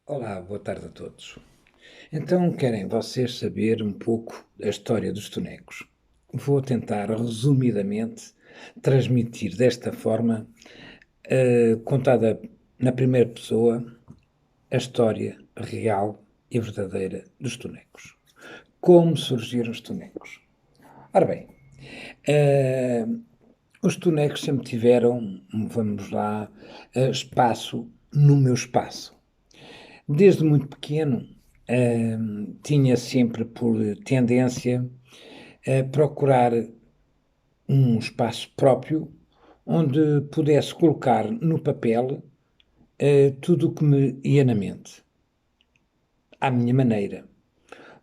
Olá, boa tarde a todos. Então, querem vocês saber um pouco da história dos tonecos? Vou tentar, resumidamente, transmitir desta forma, contada na primeira pessoa, a história real e verdadeira dos tonecos. Como surgiram os tonecos? Ora bem, eh, os tonecos sempre tiveram, vamos lá, espaço no meu espaço. Desde muito pequeno, tinha sempre por tendência a procurar um espaço próprio onde pudesse colocar no papel tudo o que me ia na mente, à minha maneira,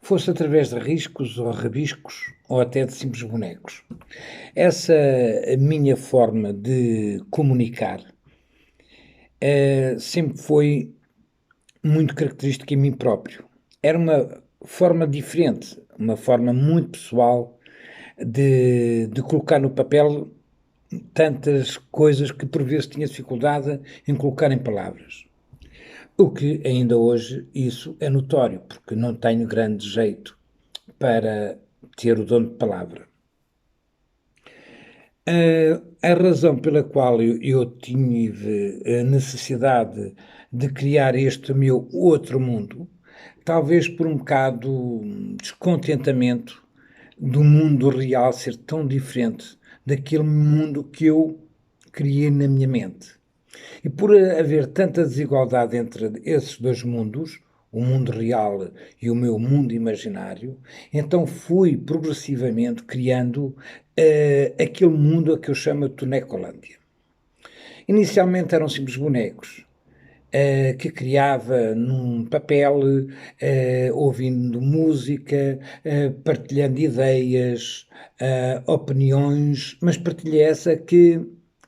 fosse através de riscos ou rabiscos ou até de simples bonecos. Essa minha forma de comunicar sempre foi muito característica em mim próprio. Era uma forma diferente, uma forma muito pessoal de colocar no papel tantas coisas que por vezes tinha dificuldade em colocar em palavras. O que ainda hoje isso é notório, porque não tenho grande jeito para ter o dom de palavra. A razão pela qual eu tive a necessidade de criar este meu outro mundo, talvez por um bocado descontentamento do mundo real ser tão diferente daquele mundo que eu criei na minha mente. E por haver tanta desigualdade entre esses dois mundos, o mundo real e o meu mundo imaginário, então fui progressivamente criando aquele mundo a que eu chamo de Tonecolândia. Inicialmente eram simples bonecos, que criava num papel, ouvindo música, partilhando ideias, opiniões, mas partilha essa que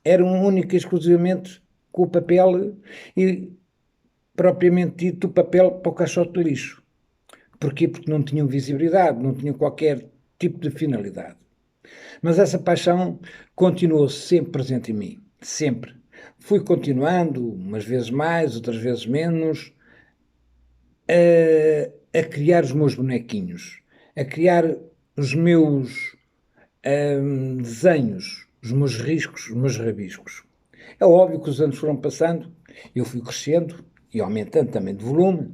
eram única e exclusivamente com o papel e, propriamente dito, o papel para o caixote de lixo. Porquê? Porque não tinham visibilidade, não tinham qualquer tipo de finalidade. Mas essa paixão continuou sempre presente em mim, sempre. Fui continuando, umas vezes mais, outras vezes menos, a criar os meus bonequinhos, a criar os meus desenhos, os meus riscos, os meus rabiscos. É óbvio que os anos foram passando, eu fui crescendo e aumentando também de volume,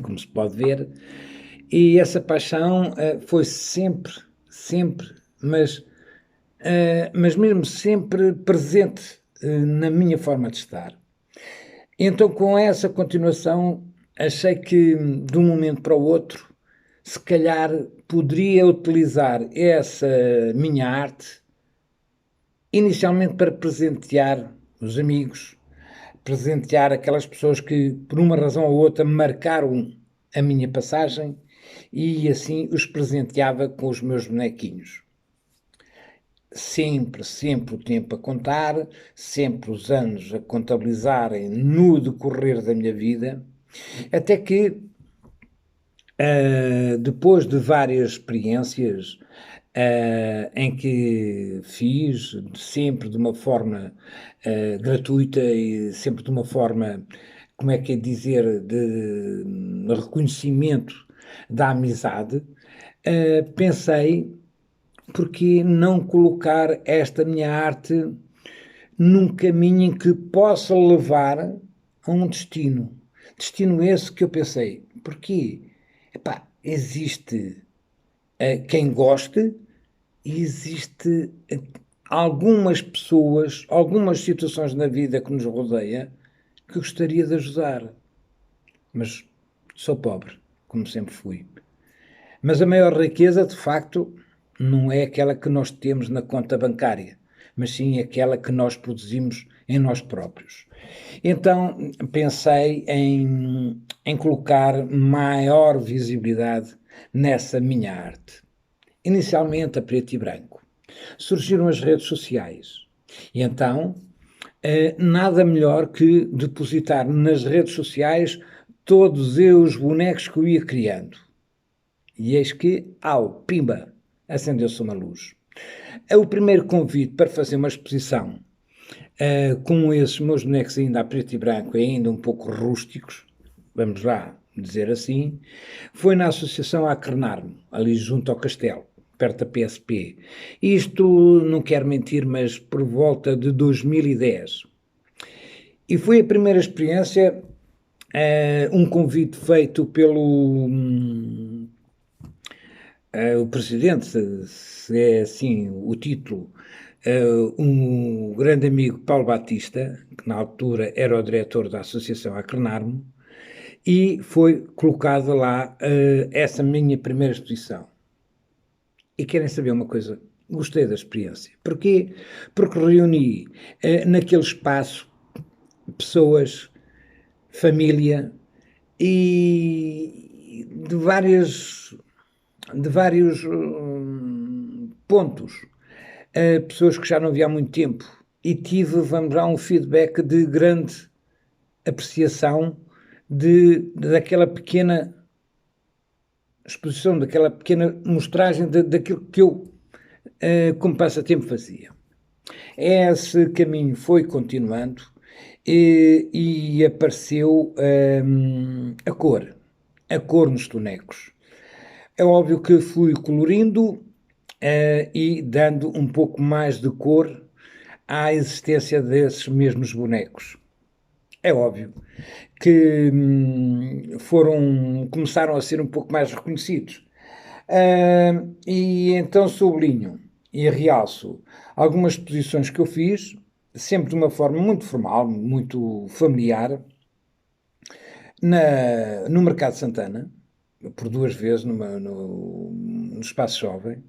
como se pode ver, e essa paixão foi sempre, sempre, mas mesmo sempre presente na minha forma de estar. Então, com essa continuação, achei que de um momento para o outro, se calhar poderia utilizar essa minha arte inicialmente para presentear os amigos, presentear aquelas pessoas que, por uma razão ou outra, marcaram a minha passagem e assim os presenteava com os meus bonequinhos. Sempre, sempre o tempo a contar, sempre os anos a contabilizarem no decorrer da minha vida, até que, depois de várias experiências em que fiz, sempre de uma forma gratuita e sempre de uma forma, como é que é dizer, de reconhecimento da amizade, pensei porque não colocar esta minha arte num caminho em que possa levar a um destino. Destino esse que eu pensei, porque epá, existe quem goste e existe algumas pessoas, algumas situações na vida que nos rodeia que gostaria de ajudar, mas sou pobre, como sempre fui. Mas a maior riqueza, de facto, não é aquela que nós temos na conta bancária, mas sim aquela que nós produzimos em nós próprios. Então pensei em colocar maior visibilidade nessa minha arte. Inicialmente a preto e branco. Surgiram as redes sociais. E então, nada melhor que depositar nas redes sociais todos os bonecos que eu ia criando. E eis que, pimba, acendeu-se uma luz. O primeiro convite para fazer uma exposição com esses meus bonecos ainda a preto e branco, ainda um pouco rústicos, vamos lá dizer assim, foi na Associação Acrenarmo, ali junto ao Castelo, perto da PSP. Isto, não quero mentir, mas por volta de 2010. E foi a primeira experiência, um convite feito pelo o presidente, se é assim o título, um grande amigo, Paulo Batista, que na altura era o diretor da Associação Acrenarmo, e foi colocada lá essa minha primeira exposição. E querem saber uma coisa? Gostei da experiência. Porquê? Porque reuni naquele espaço pessoas, família e de vários pontos, pessoas que já não via há muito tempo, e tive, vamos lá, um feedback de grande apreciação daquela pequena exposição, daquela pequena mostragem daquilo que eu, como passatempo, fazia. Esse caminho foi continuando e apareceu a cor nos tonecos. É óbvio que fui colorindo e dando um pouco mais de cor à existência desses mesmos bonecos. É óbvio que começaram a ser um pouco mais reconhecidos. E então sublinho e realço algumas exposições que eu fiz, sempre de uma forma muito formal, muito familiar, no Mercado de Santana, por 2 vezes no Espaço Jovem,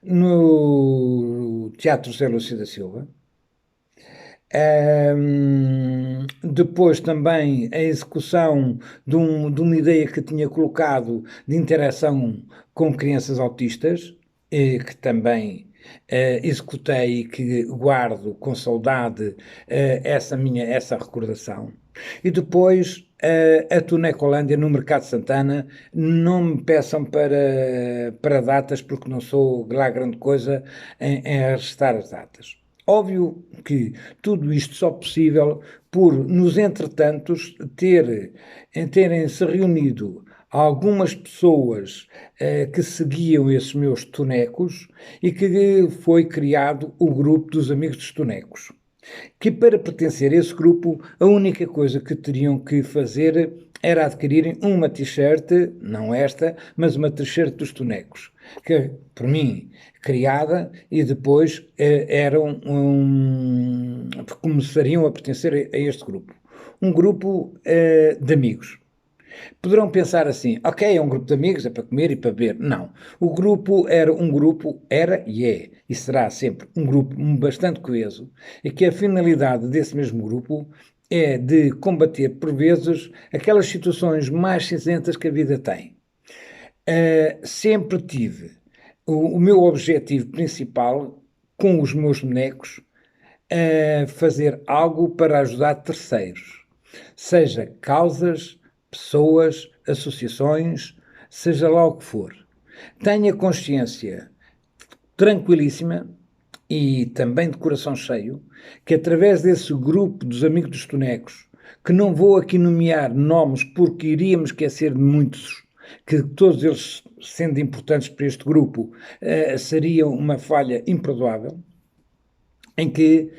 no Teatro José Lúcio da Silva. Depois também a execução de uma ideia que tinha colocado de interação com crianças autistas, que também executei e que guardo com saudade essa recordação. E depois a Tunecolândia no Mercado de Santana. Não me peçam para datas, porque não sou lá grande coisa em registrar as datas. Óbvio que tudo isto só possível por, nos entretantos, terem-se reunido algumas pessoas que seguiam esses meus tonecos e que foi criado o grupo dos Amigos dos Tonecos. Que para pertencer a esse grupo, a única coisa que teriam que fazer era adquirirem uma t-shirt, não esta, mas uma t-shirt dos Tonecos, que por mim criada, e depois começariam a pertencer a este grupo. Um grupo de amigos. Poderão pensar assim, ok, é um grupo de amigos, é para comer e para beber. Não. O grupo era e é, e será sempre um grupo bastante coeso, e que a finalidade desse mesmo grupo é de combater, por vezes, aquelas situações mais cinzentas que a vida tem. Sempre tive o meu objetivo principal com os meus bonecos fazer algo para ajudar terceiros, seja causas, pessoas, associações, seja lá o que for. Tenha consciência tranquilíssima e também de coração cheio que através desse grupo dos Amigos dos Tonecos, que não vou aqui nomear nomes porque iríamos esquecer de muitos, que todos eles, sendo importantes para este grupo, seriam uma falha imperdoável, em que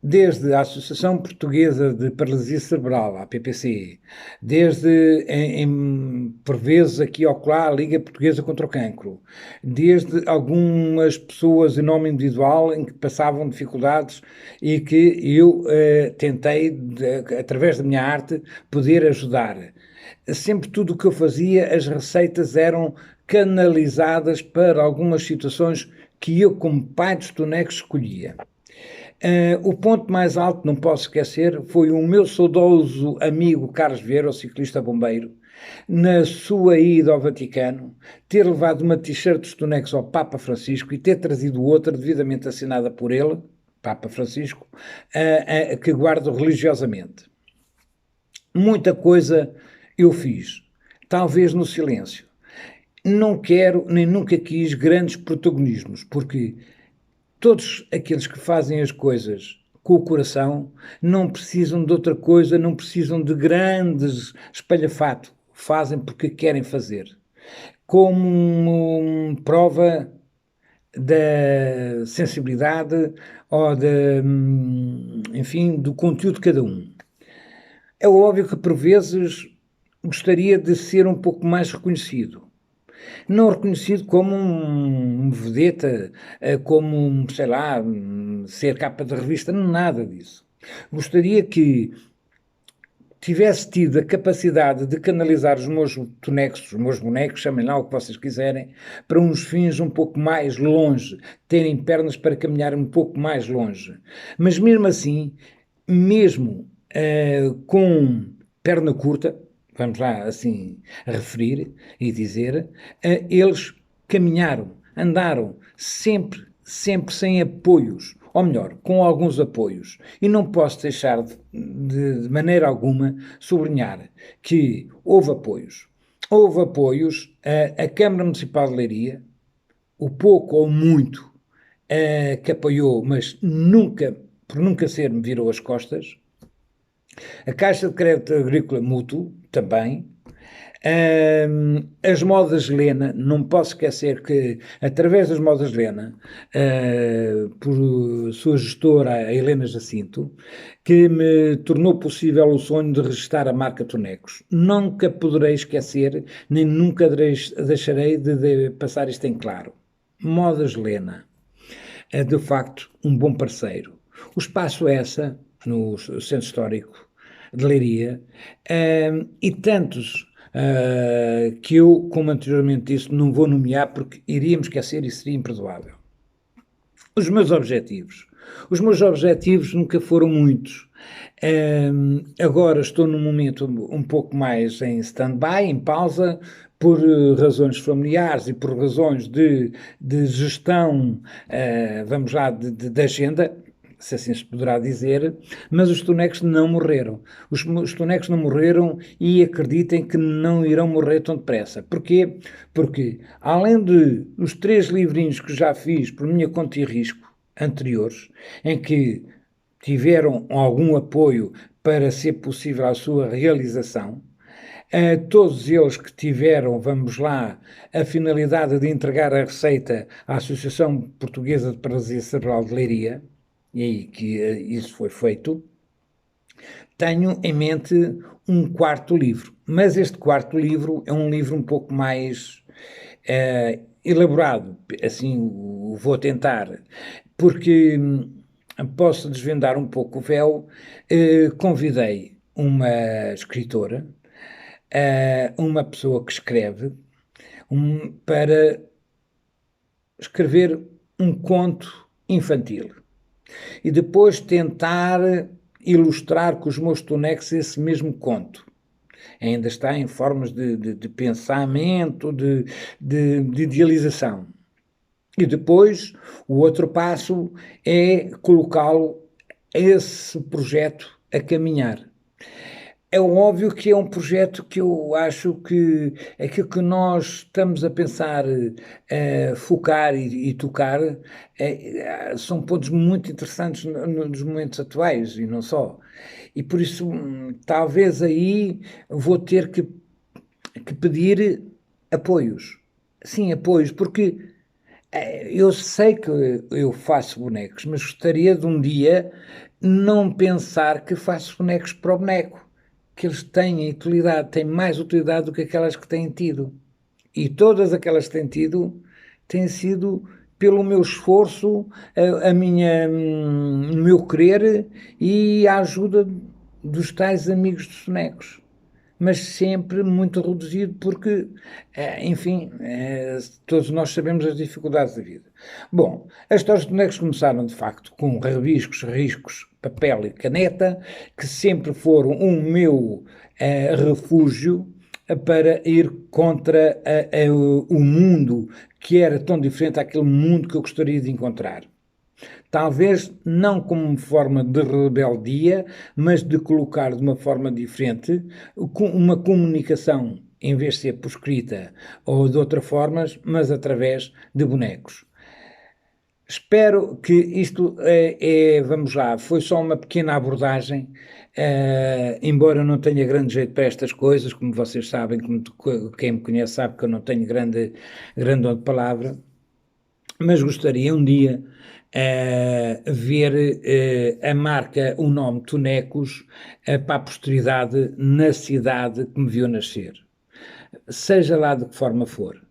desde a Associação Portuguesa de Paralisia Cerebral, a PPC, desde, por vezes, aqui ao acolá, a Liga Portuguesa contra o Cancro, desde algumas pessoas em nome individual em que passavam dificuldades e que eu tentei, através da minha arte, poder ajudar. Sempre tudo o que eu fazia, as receitas eram canalizadas para algumas situações que eu, como pai dos tonecos, escolhia. O ponto mais alto, não posso esquecer, foi o meu saudoso amigo Carlos Vieira, o ciclista bombeiro, na sua ida ao Vaticano, ter levado uma t-shirt dos tonecos ao Papa Francisco e ter trazido outra devidamente assinada por ele, Papa Francisco, que guardo religiosamente. Muita coisa eu fiz, talvez no silêncio. Não quero, nem nunca quis grandes protagonismos, porque todos aqueles que fazem as coisas com o coração, não precisam de outra coisa, não precisam de grandes espalhafato, fazem porque querem fazer. Como prova da sensibilidade ou enfim, do conteúdo de cada um. É óbvio que por vezes gostaria de ser um pouco mais reconhecido. Não reconhecido como um vedeta, como, sei lá, ser capa de revista, nada disso. Gostaria que tivesse tido a capacidade de canalizar os meus tonexos, os meus bonecos, chamem lá o que vocês quiserem, para uns fins um pouco mais longe, terem pernas para caminhar um pouco mais longe. Mas mesmo assim, mesmo com perna curta, vamos lá assim referir e dizer, eles caminharam, andaram sempre, sempre sem apoios, ou melhor, com alguns apoios. E não posso deixar de maneira alguma sublinhar que houve apoios. Houve apoios a Câmara Municipal de Leiria, o pouco ou muito que apoiou, mas nunca, por nunca ser, me virou as costas. A Caixa de Crédito Agrícola Mútuo, também. As modas Lena, não posso esquecer que, através das modas Lena, por sua gestora, a Helena Jacinto, que me tornou possível o sonho de registrar a marca Tonecos. Nunca poderei esquecer, nem nunca deixarei de passar isto em claro. Modas Lena é, de facto, um bom parceiro. O Espaço Essa, no Centro Histórico de Leiria, e tantos que eu, como anteriormente disse, não vou nomear porque iríamos esquecer e seria imperdoável. Os meus objetivos. Os meus objetivos nunca foram muitos. Agora estou num momento um pouco mais em stand-by, em pausa, por razões familiares e por razões de gestão, vamos lá, de agenda, se assim se poderá dizer, mas os tonecos não morreram. Os tonecos não morreram e acreditem que não irão morrer tão depressa. Porquê? Porque, além de os 3 livrinhos que já fiz por minha conta e risco, anteriores, em que tiveram algum apoio para ser possível a sua realização, a todos eles que tiveram, vamos lá, a finalidade de entregar a receita à Associação Portuguesa de Paralisia Cerebral de Leiria, e aí que isso foi feito, tenho em mente um quarto livro. Mas este quarto livro é um livro um pouco mais elaborado, assim vou tentar, porque posso desvendar um pouco o véu. Convidei uma escritora, uma pessoa que escreve, para escrever um conto infantil e depois tentar ilustrar com os meus tonecos esse mesmo conto. Ainda está em formas de pensamento, de idealização. E depois, o outro passo é colocá-lo, esse projeto, a caminhar. É óbvio que é um projeto que eu acho que aquilo que nós estamos a pensar, focar e tocar, são pontos muito interessantes nos momentos atuais e não só. E por isso, talvez aí vou ter que pedir apoios. Sim, apoios, porque eu sei que eu faço bonecos, mas gostaria de um dia não pensar que faço bonecos para o boneco, que eles têm utilidade, têm mais utilidade do que aquelas que têm tido. E todas aquelas que têm tido têm sido pelo meu esforço, o meu querer e a ajuda dos tais amigos dos bonecos. Mas sempre muito reduzido porque, enfim, todos nós sabemos as dificuldades da vida. Bom, as histórias de bonecos começaram, de facto, com rabiscos, riscos, papel e caneta, que sempre foram um meu refúgio para ir contra o mundo que era tão diferente daquele mundo que eu gostaria de encontrar. Talvez não como forma de rebeldia, mas de colocar de uma forma diferente uma comunicação, em vez de ser por escrita ou de outras formas, mas através de bonecos. Espero que isto, vamos lá, foi só uma pequena abordagem, embora eu não tenha grande jeito para estas coisas, como vocês sabem, quem me conhece sabe que eu não tenho grande dom de palavra, mas gostaria um dia ver a marca, o nome Tonecos, para a posteridade na cidade que me viu nascer, seja lá de que forma for.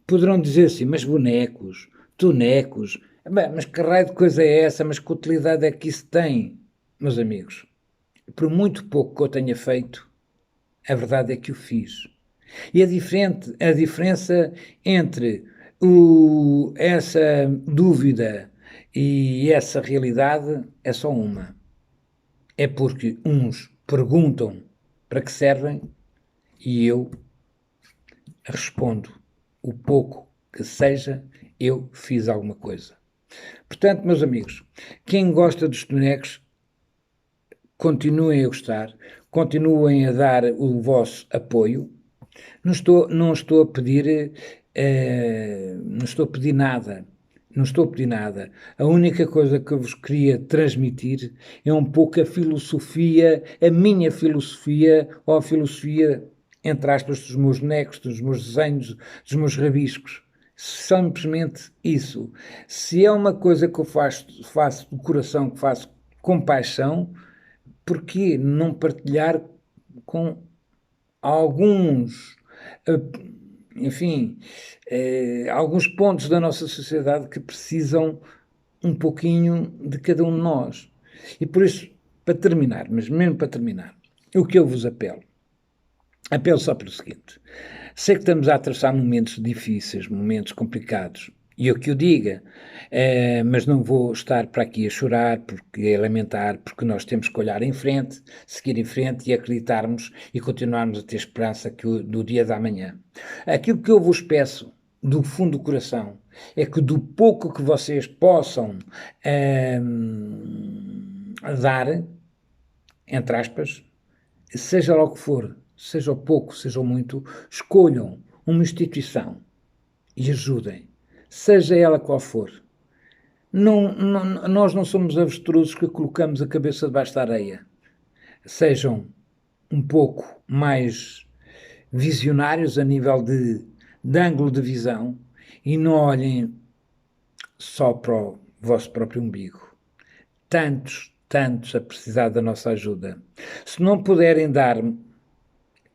Poderão dizer assim, mas bonecos, tonecos, bem, mas que raio de coisa é essa, mas que utilidade é que isso tem, meus amigos? Por muito pouco que eu tenha feito, a verdade é que o fiz. E a diferença entre essa dúvida e essa realidade é só uma. É porque uns perguntam para que servem e eu respondo o pouco que seja, eu fiz alguma coisa. Portanto, meus amigos, quem gosta dos bonecos, continuem a gostar, continuem a dar o vosso apoio. Não estou a pedir, não estou a pedir nada. Não estou a pedir nada. A única coisa que eu vos queria transmitir é um pouco a filosofia, a minha filosofia, ou a filosofia, entre aspas, dos meus bonecos, dos meus desenhos, dos meus rabiscos. Simplesmente isso. Se é uma coisa que eu faço do coração, que faço com paixão, porquê não partilhar com alguns, enfim, alguns pontos da nossa sociedade que precisam um pouquinho de cada um de nós? E por isso, para terminar, mas mesmo para terminar, o que eu vos apelo? Apelo só pelo seguinte: sei que estamos a atravessar momentos difíceis, momentos complicados, e eu que o diga, mas não vou estar para aqui a chorar, porque a lamentar, porque nós temos que olhar em frente, seguir em frente e acreditarmos e continuarmos a ter esperança do dia da manhã. Aquilo que eu vos peço, do fundo do coração, é que do pouco que vocês possam dar, entre aspas, seja lá o que for, seja o pouco, seja o muito, escolham uma instituição e ajudem, seja ela qual for. Nós não somos avestruzes que colocamos a cabeça debaixo da areia. Sejam um pouco mais visionários a nível de ângulo de visão e não olhem só para o vosso próprio umbigo. Tantos a precisar da nossa ajuda. Se não puderem dar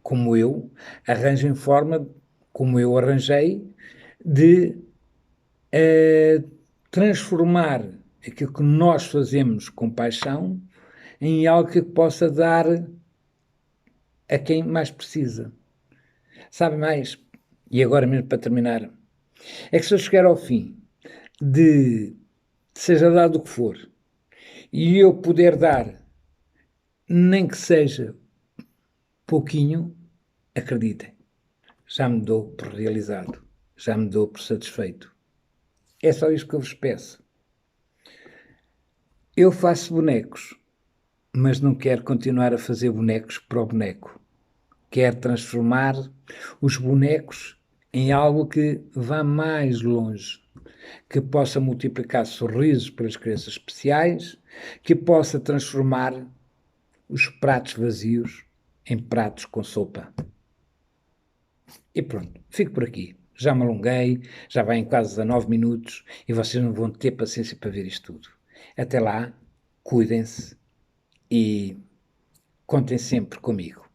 como eu, arranjem forma, como eu arranjei, de transformar aquilo que nós fazemos com paixão em algo que possa dar a quem mais precisa. Sabe mais? E agora mesmo para terminar, é que se eu chegar ao fim de seja dado o que for e eu puder dar, nem que seja pouquinho, acreditem, já me dou por realizado, já me dou por satisfeito. É só isto que eu vos peço. Eu faço bonecos, mas não quero continuar a fazer bonecos para o boneco. Quero transformar os bonecos em algo que vá mais longe, que possa multiplicar sorrisos para as crianças especiais, que possa transformar os pratos vazios em pratos com sopa. E pronto, fico por aqui. Já me alonguei, já vai em quase 19 minutos e vocês não vão ter paciência para ver isto tudo. Até lá, cuidem-se e contem sempre comigo.